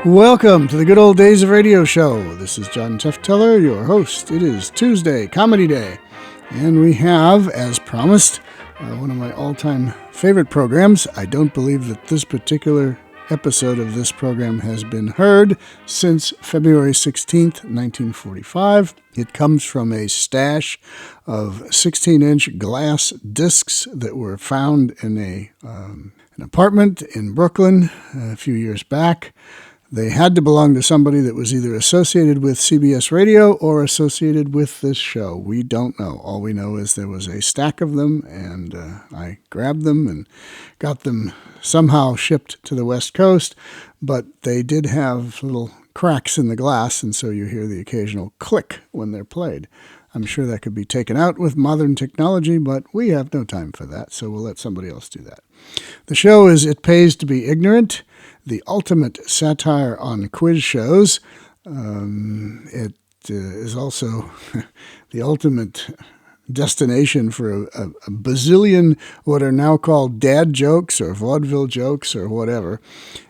Welcome to the Good Old Days of Radio Show. This is John Tefteller, your host. It is Tuesday, Comedy Day, and we have, as promised, one of my all-time favorite programs. I don't believe that this particular episode of this program has been heard since February 16th, 1945. It comes from a stash of 16-inch glass discs that were found in an apartment in Brooklyn a few years back. They had to belong to somebody that was either associated with CBS Radio or associated with this show. We don't know. All we know is there was a stack of them, and I grabbed them and got them somehow shipped to the West Coast, but they did have little cracks in the glass, and so you hear the occasional click when they're played. I'm sure that could be taken out with modern technology, but we have no time for that, so we'll let somebody else do that. The show is It Pays to Be Ignorant, the ultimate satire on quiz shows. It is also the ultimate destination for a bazillion what are now called dad jokes or vaudeville jokes or whatever.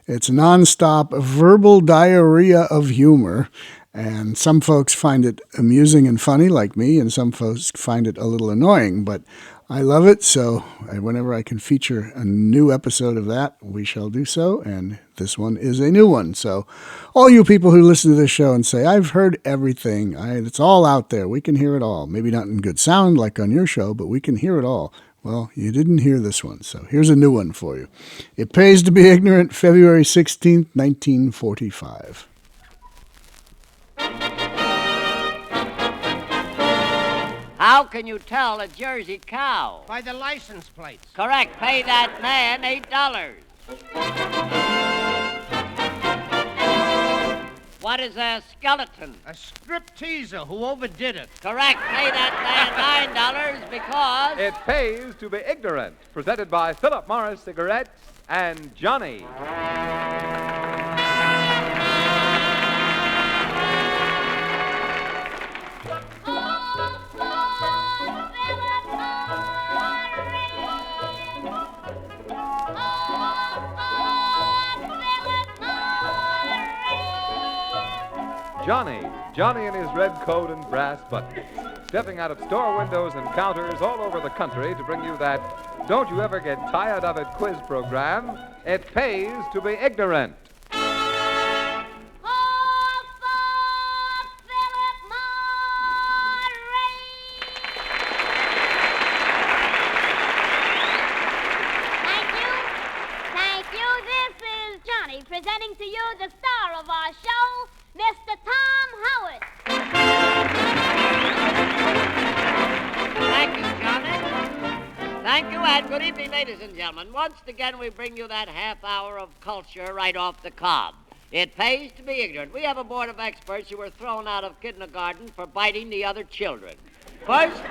It's nonstop verbal diarrhea of humor. And some folks find it amusing and funny, like me, and some folks find it a little annoying. But I love it, so whenever I can feature a new episode of that, we shall do so. And this one is a new one. So all you people who listen to this show and say, I've heard everything, it's all out there. We can hear it all. Maybe not in good sound like on your show, but we can hear it all. Well, you didn't hear this one, so here's a new one for you. It Pays to Be Ignorant, February 16th, 1945. How can you tell a Jersey cow? By the license plates. Correct. Pay that man $8. What is a skeleton? A stripteaser who overdid it. Correct. Pay that man $9 because... It Pays to Be Ignorant, presented by Philip Morris Cigarettes and Johnny. Johnny in his red coat and brass buttons, stepping out of store windows and counters all over the country to bring you that Don't You Ever Get Tired of It quiz program, It Pays to Be Ignorant. Thank you. This is Johnny presenting to you the star of our show, Mr. Tom Howard. Thank you, Johnny. Thank you, and good evening, ladies and gentlemen. Once again, we bring you that half hour of culture right off the cob. It pays to be ignorant. We have a board of experts who were thrown out of kindergarten for biting the other children. First,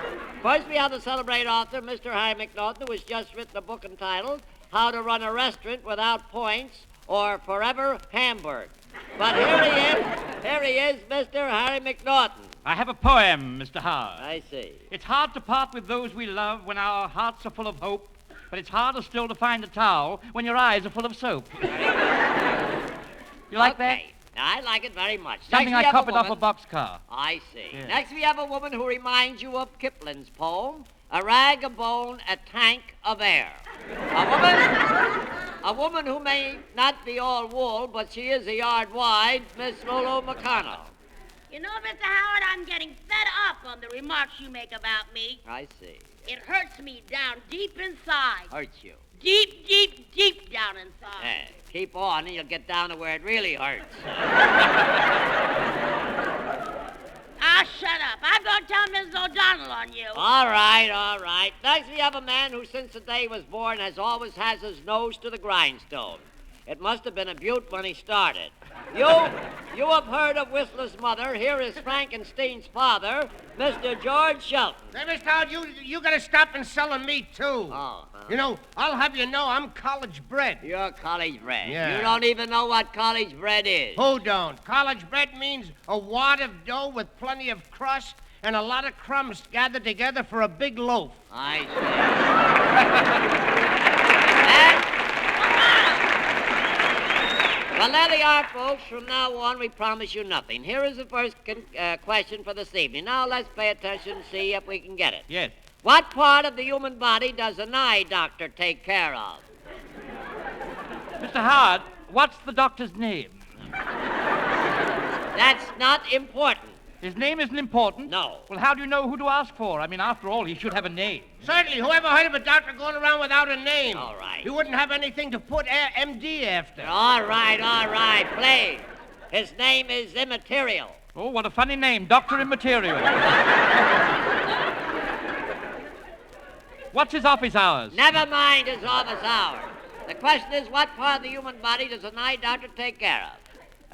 we have the celebrated author, Mr. Harry McNaughton, who has just written a book entitled How to Run a Restaurant Without Points or Forever Hamburg. But here he is, Mr. Harry McNaughton. I have a poem, Mr. Howard. I see. It's hard to part with those we love when our hearts are full of hope, but it's harder still to find a towel when your eyes are full of soap. You like that? I like it very much. Something I copied off a boxcar. I see. Yeah. Next we have a woman who reminds you of Kipling's poem, A Rag, a Bone, a Tank of Air. A woman who may not be all wool, but she is a yard wide, Miss Lolo McConnell. You know, Mr. Howard, I'm getting fed up on the remarks you make about me. I see. It hurts me down deep inside. Hurts you. Deep, deep, deep down inside. Hey, keep on and you'll get down to where it really hurts. Shut up. I'm going to tell Mrs. O'Donnell on you. All right. Next we have a man who since the day he was born always has his nose to the grindstone. It must have been a beaut when he started. You have heard of Whistler's mother. Here is Frankenstein's father, Mr. George Shelton. Hey, Mr. Howard, you got to stop and selling meat, too. Oh. You know, I'll have you know I'm college bred. You're college bred. Yeah. You don't even know what college bred is. Who don't? College bread means a wad of dough with plenty of crust and a lot of crumbs gathered together for a big loaf. I see. Well, there they are, folks. From now on, we promise you nothing. Here is the first question for this evening. Now, let's pay attention and see if we can get it. Yes. What part of the human body does an eye doctor take care of? Mr. Howard, what's the doctor's name? That's not important. His name isn't important? No. Well, how do you know who to ask for? I mean, after all, he should have a name. Certainly. Whoever heard of a doctor going around without a name? All right. He wouldn't have anything to put MD after. All right, please. His name is Immaterial. Oh, what a funny name, Dr. Immaterial. What's his office hours? Never mind his office hours. The question is, what part of the human body does an eye doctor take care of?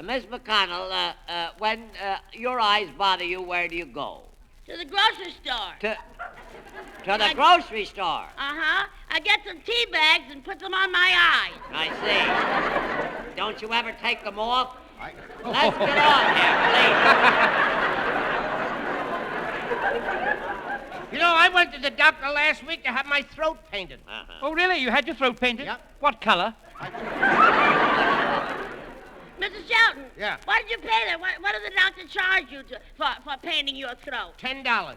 Miss McConnell, when your eyes bother you, where do you go? To the grocery store. To the grocery store. Uh-huh. I get some tea bags and put them on my eyes. I see. Don't you ever take them off? Let's get on here, please. You know, I went to the doctor last week to have my throat painted. Uh-huh. Oh, really? You had your throat painted? Yep. What color? Mrs. Shelton. Yeah. What did you pay there? What did the doctor charge you for painting your throat? $10.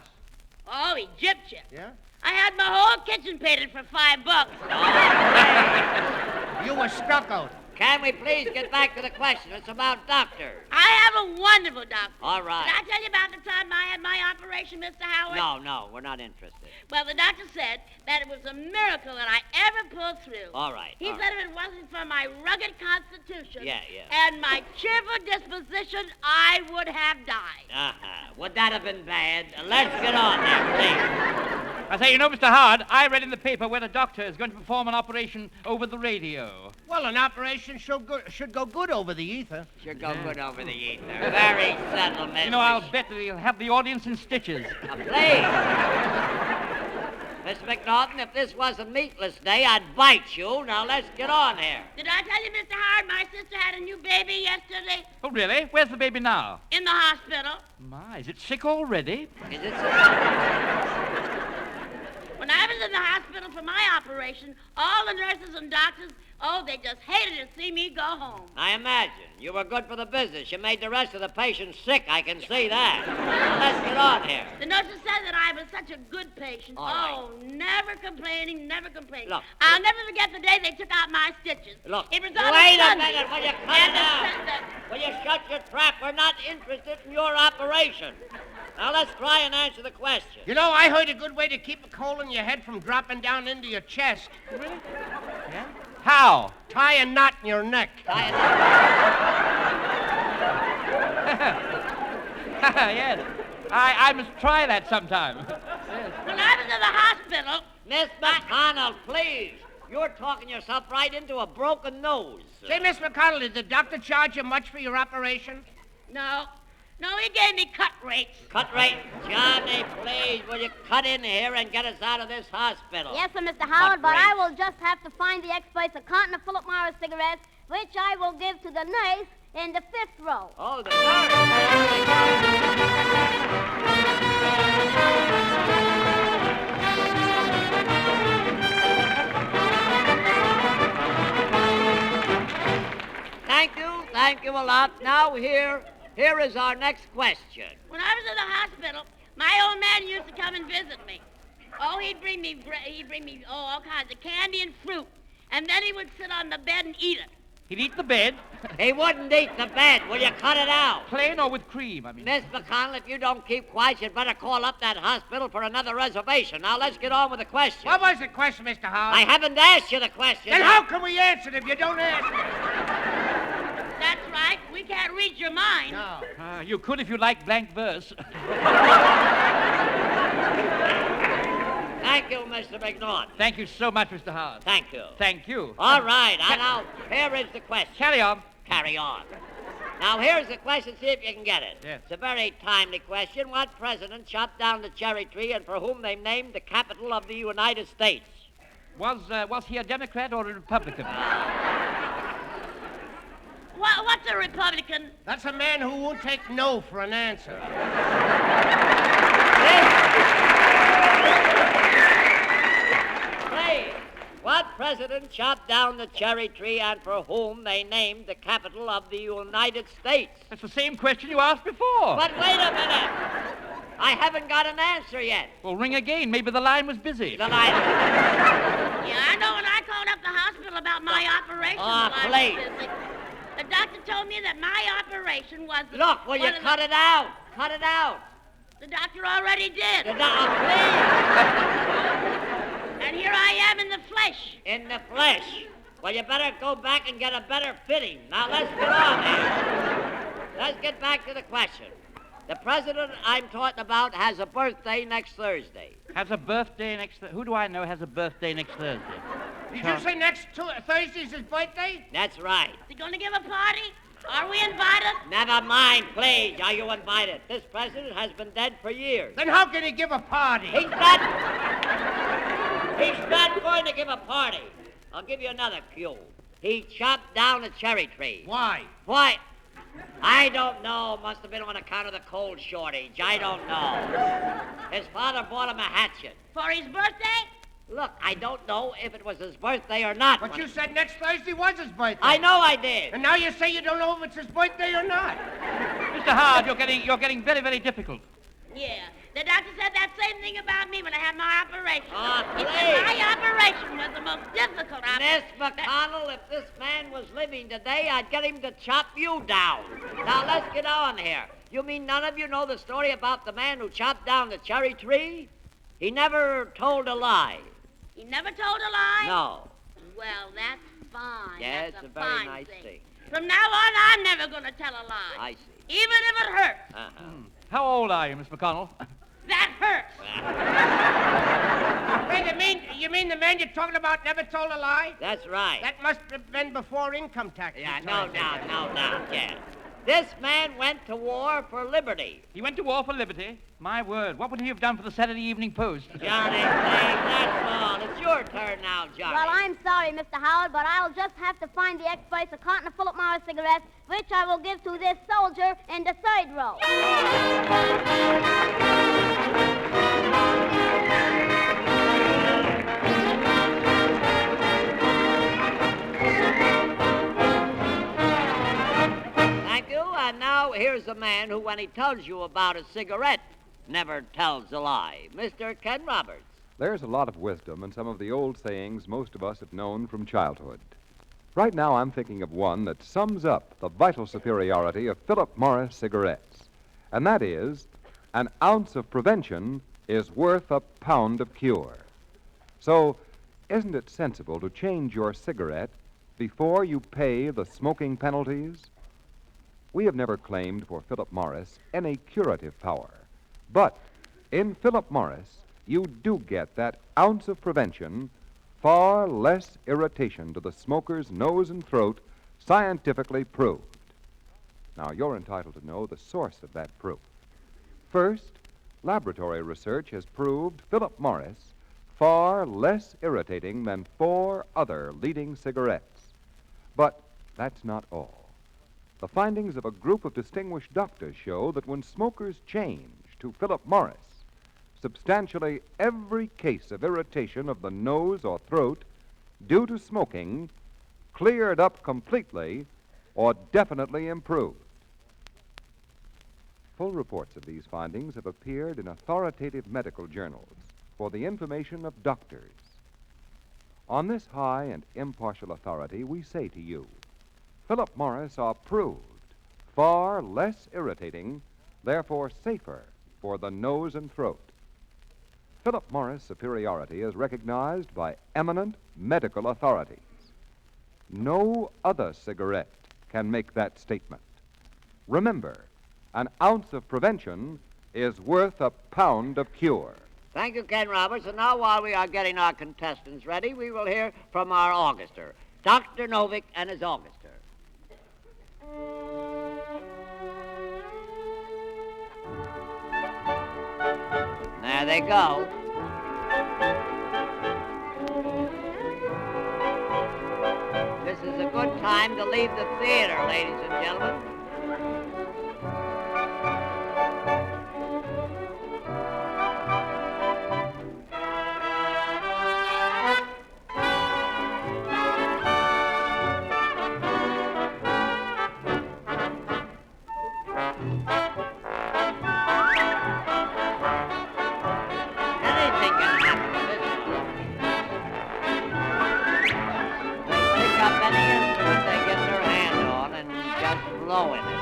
Oh, he gypped you. Yeah? I had my whole kitchen painted for $5. You were stuccoed. Can we please get back to the question? It's about doctors. I have a wonderful doctor. All right. Did I tell you about the time I had my operation, Mr. Howard? No, we're not interested. Well, the doctor said that it was a miracle that I ever pulled through. All right. He said if it wasn't for my rugged constitution Yeah. and my cheerful disposition, I would have died. Uh-huh. Would that have been bad? Let's get on there, please. I say, you know, Mr. Howard, I read in the paper where a doctor is going to perform an operation over the radio. Well, an operation should go good over the ether. Should go good over the ether. Very subtle message. You know, I'll bet that he'll have the audience in stitches. Please. Mr. McNaughton, if this wasn't Meatless Day, I'd bite you. Now, let's get on here. Did I tell you, Mr. Howard, my sister had a new baby yesterday Oh, really? Where's the baby now? in the hospital? My, is it sick already? Is it When I was in the hospital for my operation, all the nurses and doctors, they just hated to see me go home. I imagine. You were good for the business. You made the rest of the patients sick. I can see that. Now, let's get on here. The nurses said that I was such a good patient. All right. Oh, never complaining, never complaining. Look. I'll never forget the day they took out my stitches. Look, It was on wait a Sunday. minute. Will you cut And it out? the- Will you shut your trap? We're not interested in your operation. Now, let's try and answer the question. You know, I heard a good way to keep a coal in your head from dropping down into your chest. Really? Yeah? How? Tie a knot in your neck. Yes. I must try that sometime. Yes. When I was in the hospital, Miss McConnell, please. You're talking yourself right into a broken nose. Say, Miss McConnell, did the doctor charge you much for your operation? no, he gave me cut rates. Cut rate. Johnny, please, will you cut in here and get us out of this hospital? Yes, sir, Mr. Howard, but rates. I will just have to find the experts a carton of Philip Morris cigarettes, which I will give to the nurse in the 5th row. Oh, the nurse. Thank you a lot. Now, here is our next question. When I was in the hospital, my old man used to come and visit me. Oh, he'd bring me all kinds of candy and fruit. And then he would sit on the bed and eat it. He'd eat the bed. He wouldn't eat the bed. Will you cut it out? Plain or with cream, I mean. Miss McConnell, if you don't keep quiet, you'd better call up that hospital for another reservation. Now, let's get on with the question. What was the question, Mr. Howard? I haven't asked you the question. Then how can we answer it if you don't answer it? That's right. We can't read your mind. No. You could if you like blank verse. Thank you, Mr. McNaughton. Thank you so much, Mr. Howard. Thank you. Thank you. All right. Now, here is the question. Carry on. Carry on. Now, here's the question. See if you can get it. Yes. It's a very timely question. What president chopped down the cherry tree and for whom they named the capital of the United States? Was he a Democrat or a Republican? What's a Republican? That's a man who won't take no for an answer. Please, What president chopped down the cherry tree and for whom they named the capital of the United States? That's the same question you asked before. But wait a minute. I haven't got an answer yet. Well, ring again. Maybe the line was busy. The line. Yeah, I know when I called up the hospital about my operation. Oh, the line please. was busy. The doctor told me that my operation was... Look, will you cut it out? Cut it out. The doctor already did. Please. And here I am in the flesh. In the flesh. Well, you better go back and get a better fitting. Now, let's get on here. Let's get back to the question. The president I'm talking about has a birthday next Thursday. Has a birthday next... Who do I know has a birthday next Thursday? Did you say next Thursday's his birthday? That's right. Is he going to give a party? Are we invited? Never mind, please. Are you invited? This president has been dead for years. Then how can he give a party? He's not going to give a party. I'll give you another cue. He chopped down a cherry tree. Why? Why? I don't know. Must have been on account of the coal shortage. I don't know. His father bought him a hatchet. For his birthday? Look, I don't know if it was his birthday or not. But you said next Thursday was his birthday. I know I did. And now you say you don't know if it's his birthday or not. Mr. Howard, you're getting very, very difficult. Yeah. The doctor said that same thing about me when I had my operation. Oh, He please. said my operation was the most difficult Miss operation. McConnell, if this man was living today, I'd get him to chop you down. Now, let's get on here. You mean none of you know the story about the man who chopped down the cherry tree? He never told a lie. He never told a lie? No. Well, that's fine. Yeah, That's it's a very fine nice thing. From now on, I'm never going to tell a lie. I see. Even if it hurts. Uh-huh. How old are you, Miss McConnell? That hurts. Wait, you mean the man you're talking about never told a lie? That's right. That must have been before income tax. Yeah, returns. no doubt, yeah. This man went to war for liberty. He went to war for liberty. My word, what would he have done for the Saturday Evening Post? Johnny, please, that's all. It's your turn now, Johnny. Well, I'm sorry, Mr. Howard, but I'll just have to find the experts a carton of Philip Morris cigarettes, which I will give to this soldier in the third row. Thank you. And now here's a man who, when he tells you about a cigarette, never tells a lie. Mr. Ken Roberts. There's a lot of wisdom in some of the old sayings most of us have known from childhood. Right now, I'm thinking of one that sums up the vital superiority of Philip Morris cigarettes. And that is, an ounce of prevention is worth a pound of cure. So, isn't it sensible to change your cigarette before you pay the smoking penalties? We have never claimed for Philip Morris any curative power. But in Philip Morris, you do get that ounce of prevention, far less irritation to the smoker's nose and throat, scientifically proved. Now, you're entitled to know the source of that proof. First, laboratory research has proved Philip Morris far less irritating than 4 other leading cigarettes. But that's not all. The findings of a group of distinguished doctors show that when smokers change to Philip Morris, substantially every case of irritation of the nose or throat due to smoking cleared up completely or definitely improved. Full reports of these findings have appeared in authoritative medical journals for the information of doctors. On this high and impartial authority, we say to you, Philip Morris are proved far less irritating, therefore safer for the nose and throat. Philip Morris superiority is recognized by eminent medical authorities. No other cigarette can make that statement. Remember, an ounce of prevention is worth a pound of cure. Thank you, Ken Roberts. And now, while we are getting our contestants ready, we will hear from our auguster, Dr. Novick and his auguster. There they go. This is a good time to leave the theater, ladies and gentlemen. up any instrument they get their hand on and just blow in it.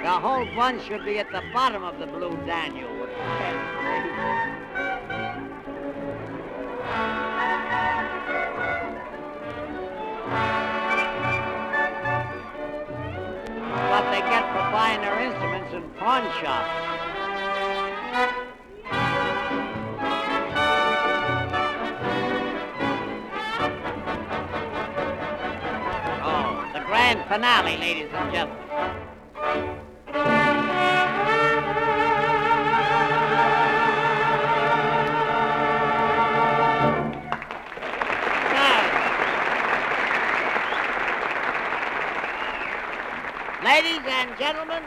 The whole bunch should be at the bottom of the Blue Danube. What they get for buying their instruments in pawn shops. Oh, the grand finale, ladies and gentlemen. Ladies and gentlemen,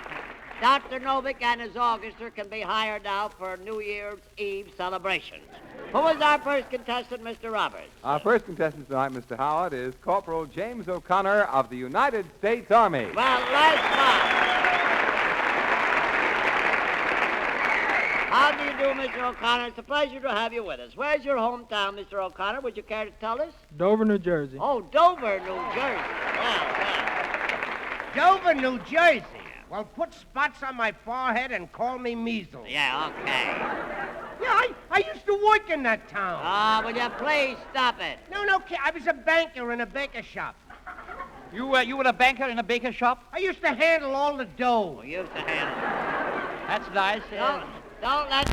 Dr. Novick and his orchestra can be hired now for New Year's Eve celebrations. Who is our first contestant, Mr. Roberts? Our first contestant tonight, Mr. Howard, is Corporal James O'Connor of the United States Army. Well, let's start. How do you do, Mr. O'Connor? It's a pleasure to have you with us. Where's your hometown, Mr. O'Connor? Would you care to tell us? Dover, New Jersey. Oh, Dover, New Jersey. Well. Dover, New Jersey. Well, put spots on my forehead and call me measles. Yeah, okay. Yeah, I used to work in that town. Ah, will you please stop it? No, kid. I was a banker in a baker shop. You were a banker in a baker shop? I used to handle all the dough. We used to handle it. That's nice. Don't let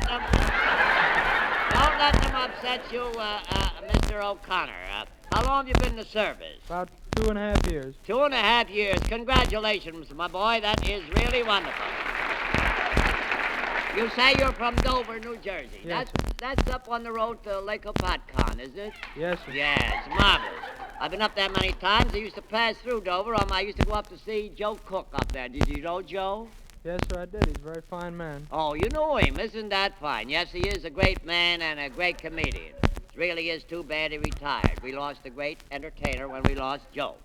them upset you, Mr. O'Connor. How long have you been in the service? About 2.5 years. 2.5 years. Congratulations, my boy. That is really wonderful. You say you're from Dover, New Jersey. Yes, That's up on the road to Lake Opatcon, isn't it? Yes, sir. Yes, marvelous. I've been up there many times. I used to pass through Dover. I used to go up to see Joe Cook up there. Did you know Joe? Yes, sir, I did. He's a very fine man. Oh, you know him. Isn't that fine? Yes, he is a great man and a great comedian. It really is too bad he retired. We lost a great entertainer when we lost Joe.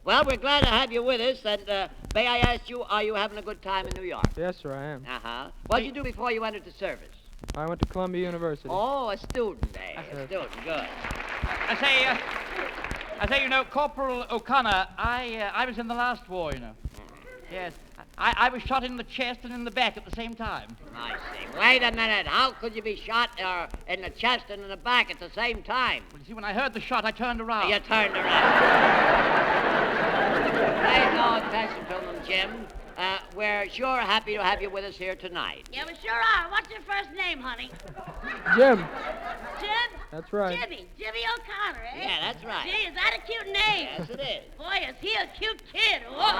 Well, we're glad to have you with us, and may I ask you, are you having a good time in New York? Yes, sir, I am. Uh-huh. What did you do before you entered the service? I went to Columbia University. Oh, a student, eh? Yes. A student, good. I say, you know, Corporal O'Connor, I was in the last war, you know. Yes. I was shot in the chest and in the back at the same time. I see. Wait a minute. How could you be shot in the chest and in the back at the same time? Well, you see, when I heard the shot, I turned around. You turned around. Pay no attention to them, Jim. We're sure happy to have you with us here tonight. Yeah, we sure are. What's your first name, honey? Jim. Jim? That's right. Jimmy O'Connor, eh? Yeah, that's right. Gee, is that a cute name? Yes, it is. Boy, is he a cute kid. Whoa.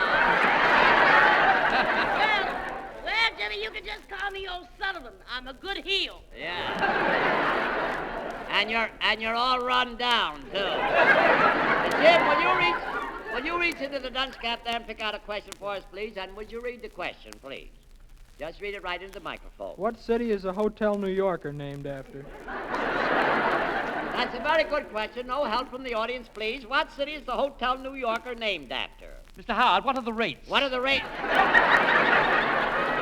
well, Jimmy, you can just call me Old Sullivan. I'm a good heel. Yeah. And you're all run down, too. Jim, will you reach into the dunce cap there and pick out a question for us, please? And would you read the question, please? Just read it right into the microphone. What city is a Hotel New Yorker named after? That's a very good question. No help from the audience, please. What city is the Hotel New Yorker named after? Mr. Howard, what are the rates? What are the rates?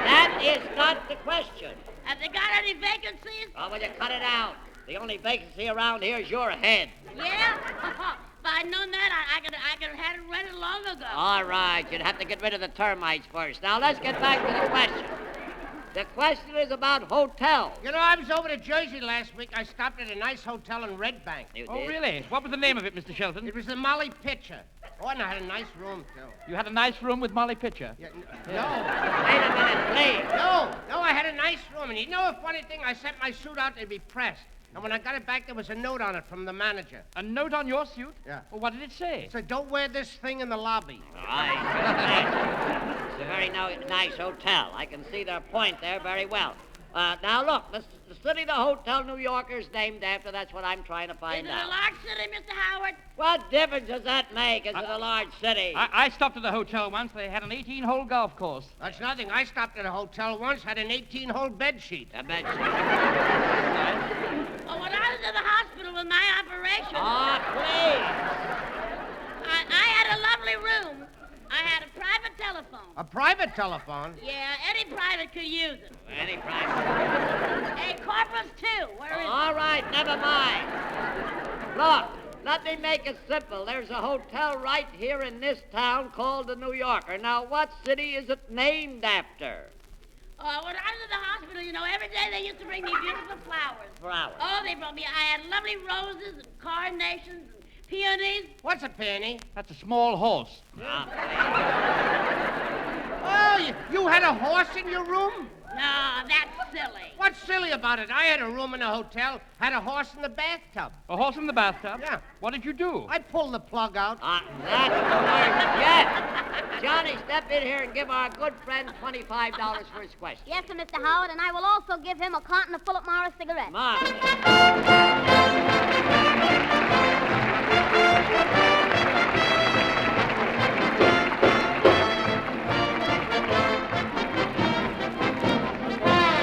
That is not the question. Have they got any vacancies? Oh, will you cut it out? The only vacancy around here is your head. Yeah? If I'd known that, I could have had it rented long ago. All right, you'd have to get rid of the termites first. Now, let's get back to the question. The question is about hotels. You know, I was over to Jersey last week. I stopped at a nice hotel in Red Bank. You Oh, did? really? What was the name of it, Mr. Shelton? It was the Molly Pitcher. Oh, and I had a nice room, too. You had a nice room with Molly Pitcher. Yeah, Wait a minute, please. No, I had a nice room. And you know a funny thing? I sent my suit out to be pressed. And when I got it back, there was a note on it from the manager. A note on your suit? Yeah. Well, what did it say? It said, don't wear this thing in the lobby. It's a very nice hotel. I can see their point there very well. Now, look, the city the Hotel New Yorker's named after, that's what I'm trying to find Is it out. a large city, Mr. Howard? What difference does that make? Is it a large city? I stopped at the hotel once. They had an 18-hole golf course. That's nothing. I stopped at a hotel once, had an 18-hole bed sheet. I bet you. Oh, when I was in the hospital with my operation, Oh, please. I had a lovely room. I had a private telephone. A private telephone? Yeah, any private could use it. Any private. Hey, Corporals, too. Where is All right, never mind. Look, let me make it simple. There's a hotel right here in this town called the New Yorker. Now, what city is it named after? When I was in the hospital, you know, every day they used to bring me beautiful flowers. Flowers. Oh, they brought me. I had lovely roses and carnations and peonies. What's a peony? That's a small horse. Oh, you had a horse in your room? No, that's silly. What's silly about it? I had a room in a hotel, had a horse in the bathtub. A horse in the bathtub? Yeah. What did you do? I pulled the plug out. That's the word. Yes. Johnny, step in here and give our good friend $25 for his question. Yes, sir, Mr. Howard, and I will also give him a carton of Philip Morris cigarettes. Marvelous.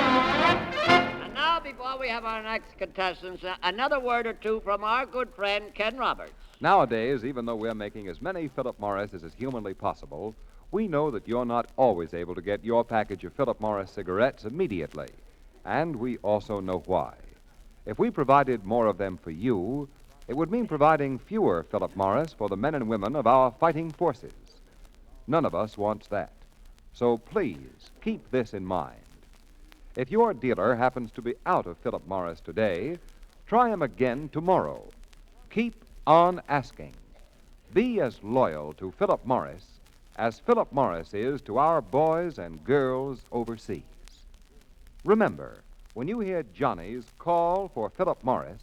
And now, before we have our next contestants, another word or two from our good friend Ken Roberts. Nowadays, even though we're making as many Philip Morris as is humanly possible, we know that you're not always able to get your package of Philip Morris cigarettes immediately. And we also know why. If we provided more of them for you, it would mean providing fewer Philip Morris for the men and women of our fighting forces. None of us wants that. So please, keep this in mind. If your dealer happens to be out of Philip Morris today, try him again tomorrow. Keep on asking. Be as loyal to Philip Morris as Philip Morris is to our boys and girls overseas. Remember, when you hear Johnny's call for Philip Morris,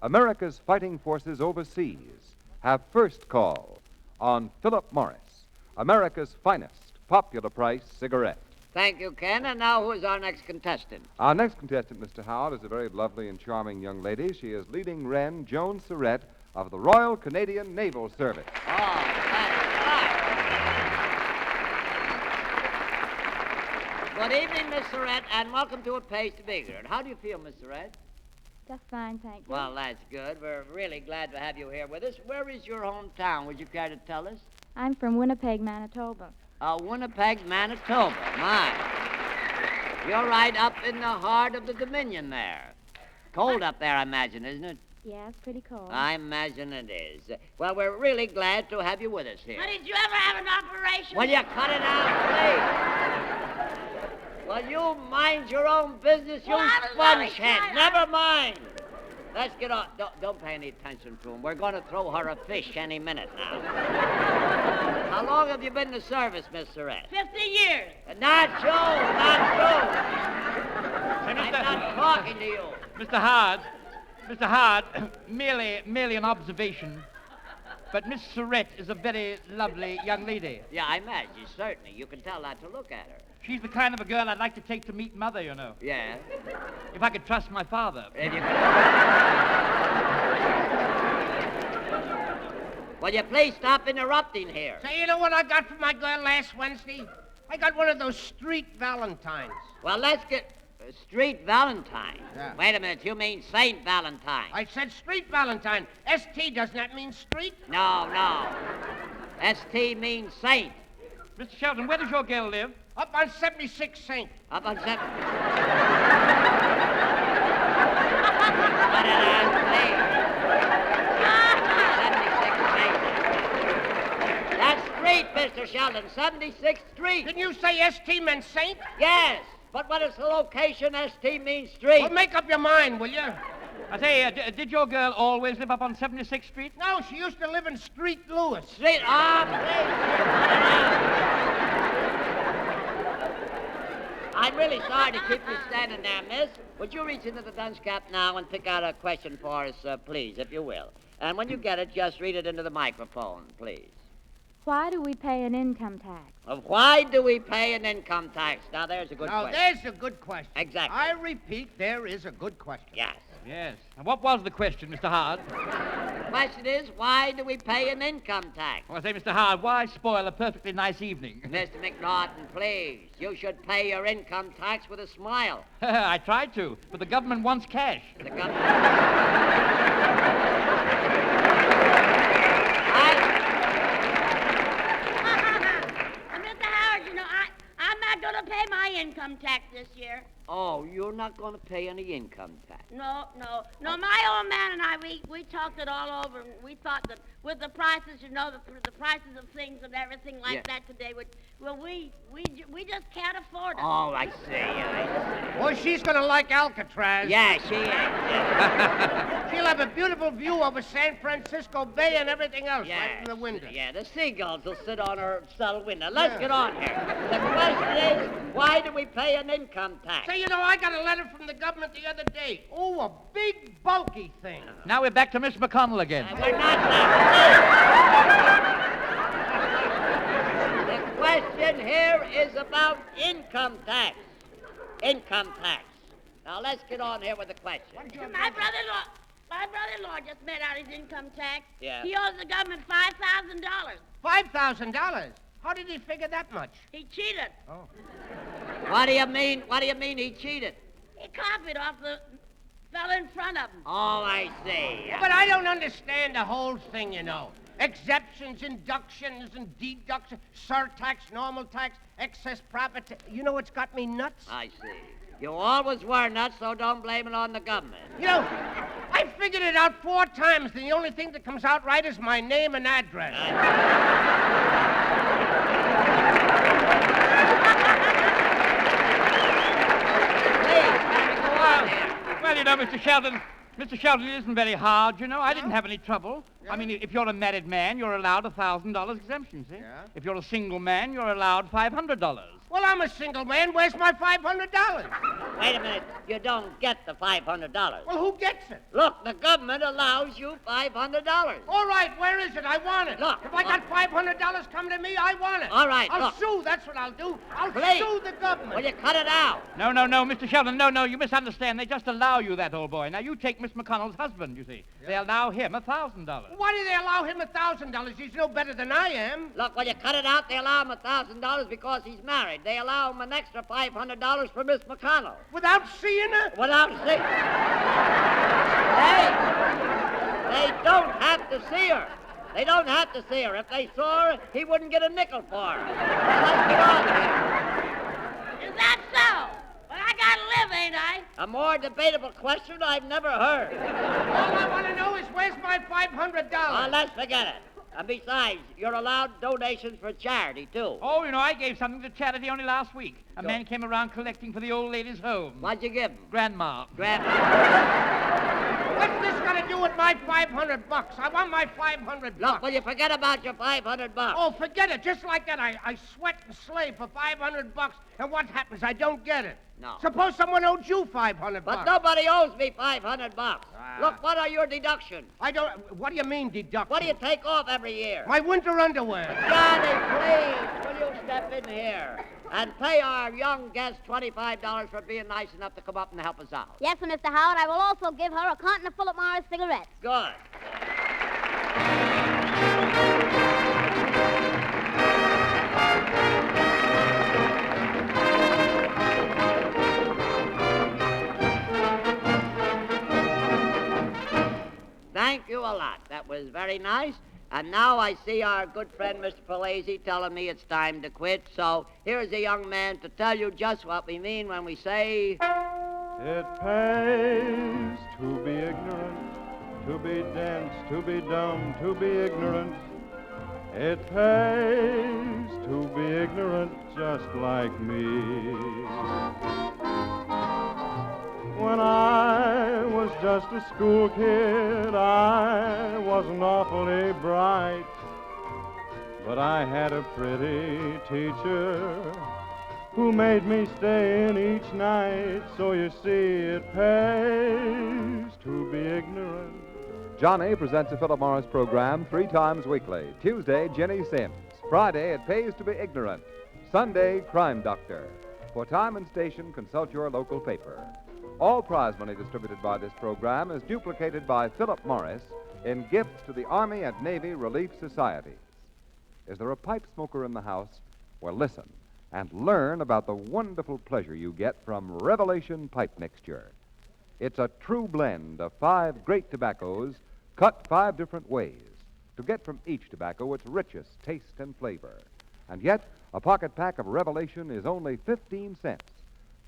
America's fighting forces overseas have first call on Philip Morris, America's finest popular price cigarette. Thank you, Ken. And now, who is our next contestant? Our next contestant, Mr. Howard, is a very lovely and charming young lady. She is leading Wren Joan Surratt of the Royal Canadian Naval Service. Oh, that's right. Good evening, Miss Surratt, and welcome to A Pays to Be Ignorant. How do you feel, Miss Surratt? Just fine, thank you. Well, that's good. We're really glad to have you here with us. Where is your hometown? Would you care to tell us? I'm from Winnipeg, Manitoba. Winnipeg, Manitoba. My. You're right up in the heart of the Dominion there. Cold up there, I imagine, isn't it? Yeah, it's pretty cold. I imagine it is. Well, we're really glad to have you with us here. Now, did you ever have an operation? Will you cut it out, please? Well, you mind your own business, you Well, I was only spongehead. trying- Never mind. Let's get on. Don't pay any attention to him. We're going to throw her a fish any minute now. How long have you been in the service, Miss Surratt? 50 years. Not you, not you. I'm Mr. not talking to you. Mr. Howard, merely an observation. But Miss Surratt is a very lovely young lady. Yeah, I imagine, certainly. You can tell that to look at her. She's the kind of a girl I'd like to take to meet Mother, you know. Yeah. If I could trust my father. If you Will you please stop interrupting here? Say, you know what I got for my girl last Wednesday? I got one of those street valentines. Well, let's get Street Valentine. Yeah. Wait a minute, you mean Saint Valentine? I said street valentine. ST, doesn't that mean street? No. ST means Saint. Mr. Shelton, where does your girl live? Up on 76 Saint. Up on 7. Cut it out, please. 76th Saint. That's street, Mr. Sheldon. 76th Street. Didn't you say ST meant Saint? Yes, but what is the location? ST means street. Well, make up your mind, will you? I say, did your girl always live up on 76th Street? No, she used to live in Street Lewis. Street. Ah, please. I I'm really sorry to keep you standing there, miss. Would you reach into the dunce cap now and pick out a question for us, please, if you will? And when you get it, just read it into the microphone, please. Why do we pay an income tax? Why do we pay an income tax? Now, there's a good Now, question. there's a good question. Exactly. I repeat, there is a good question. Yes. Yes. And what was the question, Mr. Howard? The question is, why do we pay an income tax? Well, I say, Mr. Howard, why spoil a perfectly nice evening? Mr. McNaughton, please. You should pay your income tax with a smile. I tried to, but the government wants cash. The government... Mr. Howard, you know, I'm not going to pay my income tax this year. Oh, you're not going to pay any income tax? No. My old man and I, we talked it all over, and we thought that with the prices, you know, the prices of things and everything like that today, we just can't afford it. Oh, I see. Well, she's going to like Alcatraz. Yeah, she is. Yeah. She'll have a beautiful view over San Francisco Bay and everything else right from the window. Yeah, the seagulls will sit on her cell window. Let's get on here. The question is, why do we pay an income tax? Say, you know, I got a letter from the government the other day. Oh, a big, bulky thing. Now we're back to Miss McConnell again. We're not back. The question here is about income tax. Income tax. Now, let's get on here with the question. My brother-in-law just made out his income tax. Yeah. He owes the government $5,000. $5,000? How did he figure that much? He cheated. Oh. What do you mean? What do you mean he cheated? He copied off the fella in front of him. Oh, I see. But I don't understand the whole thing, you know. Exceptions, inductions, and deductions, surtax, normal tax, excess profit. You know what's got me nuts? I see. You always were nuts, so don't blame it on the government. You know, I figured it out 4 times, and the only thing that comes out right is my name and address. Well, you know, Mr. Sheldon, it isn't very hard, you know. I didn't have any trouble. Yeah. I mean, if you're a married man, you're allowed $1,000 exemption, see? Yeah. If you're a single man, you're allowed $500. Well, I'm a single man. Where's my $500? Wait a minute. You don't get the $500. Well, who gets it? Look, the government allows you $500. All right, where is it? I want it. Look. If I got $500 coming to me, I want it. All right, I'll look. sue. That's what I'll do. I'll Please. sue the government. Will you cut it out? No, Mr. Sheldon, no, you misunderstand. They just allow you that, old boy. Now, you take Miss McConnell's husband, you see. Yeah. They allow him $1,000. Why do they allow him $1,000? He's no better than I am. Look, will you cut it out? They allow him $1,000 because he's married. They allow him an extra $500 for Miss McConnell. Without seeing her? Without seeing They don't have to see her. They don't have to see her. If they saw her, he wouldn't get a nickel for her. Let's get on here. Is that so? Well, I gotta live, ain't I? A more debatable question I've never heard. All I want to know is where's my $500? Well, let's forget it. And besides, you're allowed donations for charity, too. Oh, you know, I gave something to charity only last week. A man came around collecting for the old lady's home. What'd you give him? Grandma. What's this got to do with my $500? I want my $500. Look, will you forget about your $500? Oh, forget it. Just like that, I sweat and slave for $500, and what happens? I don't get it. No. Suppose someone owed you $500. But nobody owes me $500. Look, what are your deductions? I don't... What do you mean, deductions? What do you take off every year? My winter underwear. Johnny, please, will you step in here and pay our young guest $25 for being nice enough to come up and help us out? Yes, and Mr. Howard, I will also give her a carton of Philip Morris cigarettes. Good. Thank you a lot. That was very nice. And now I see our good friend, Mr. Palazzi, telling me it's time to quit. So here's a young man to tell you just what we mean when we say... It pays to be ignorant, to be dense, to be dumb, to be ignorant. It pays to be ignorant just like me. When I was just a school kid, I wasn't awfully bright, but I had a pretty teacher who made me stay in each night. So you see, it pays to be ignorant. Johnny presents a Philip Morris program 3 times weekly. Tuesday, Jenny Sims. Friday, It Pays to Be Ignorant. Sunday, Crime Doctor. For time and station, consult your local paper. All prize money distributed by this program is duplicated by Philip Morris in gifts to the Army and Navy Relief Societies. Is there a pipe smoker in the house? Well, listen and learn about the wonderful pleasure you get from Revelation Pipe Mixture. It's a true blend of 5 great tobaccos cut 5 different ways to get from each tobacco its richest taste and flavor. And yet, a pocket pack of Revelation is only 15 cents.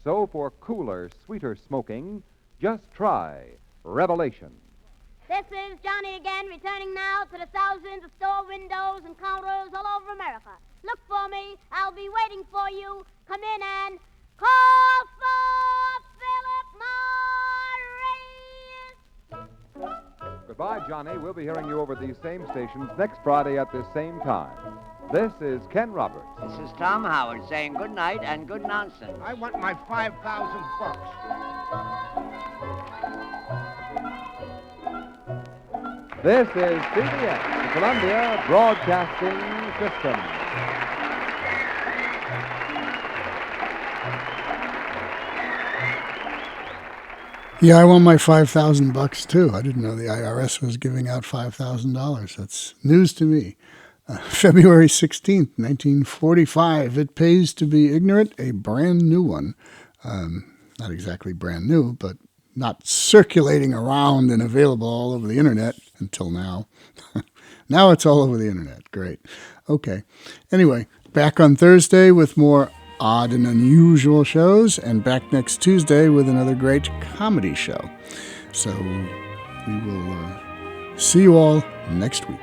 So for cooler, sweeter smoking, just try Revelation. This is Johnny again, returning now to the thousands of store windows and counters all over America. Look for me. I'll be waiting for you. Come in and call for Philip Morris. Goodbye, Johnny. We'll be hearing you over these same stations next Friday at this same time. This is Ken Roberts. This is Tom Howard saying good night and good nonsense. I want my 5,000 bucks. This is CBS, the Columbia Broadcasting System. Yeah, I won my $5,000 too. I didn't know the IRS was giving out $5,000. That's news to me. February 16th, 1945. It Pays to Be Ignorant, a brand new one. Not exactly brand new, but not circulating around and available all over the internet until now. Now it's all over the internet. Great. Okay. Anyway, back on Thursday with more odd and unusual shows, and back next Tuesday with another great comedy show. So we will see you all next week.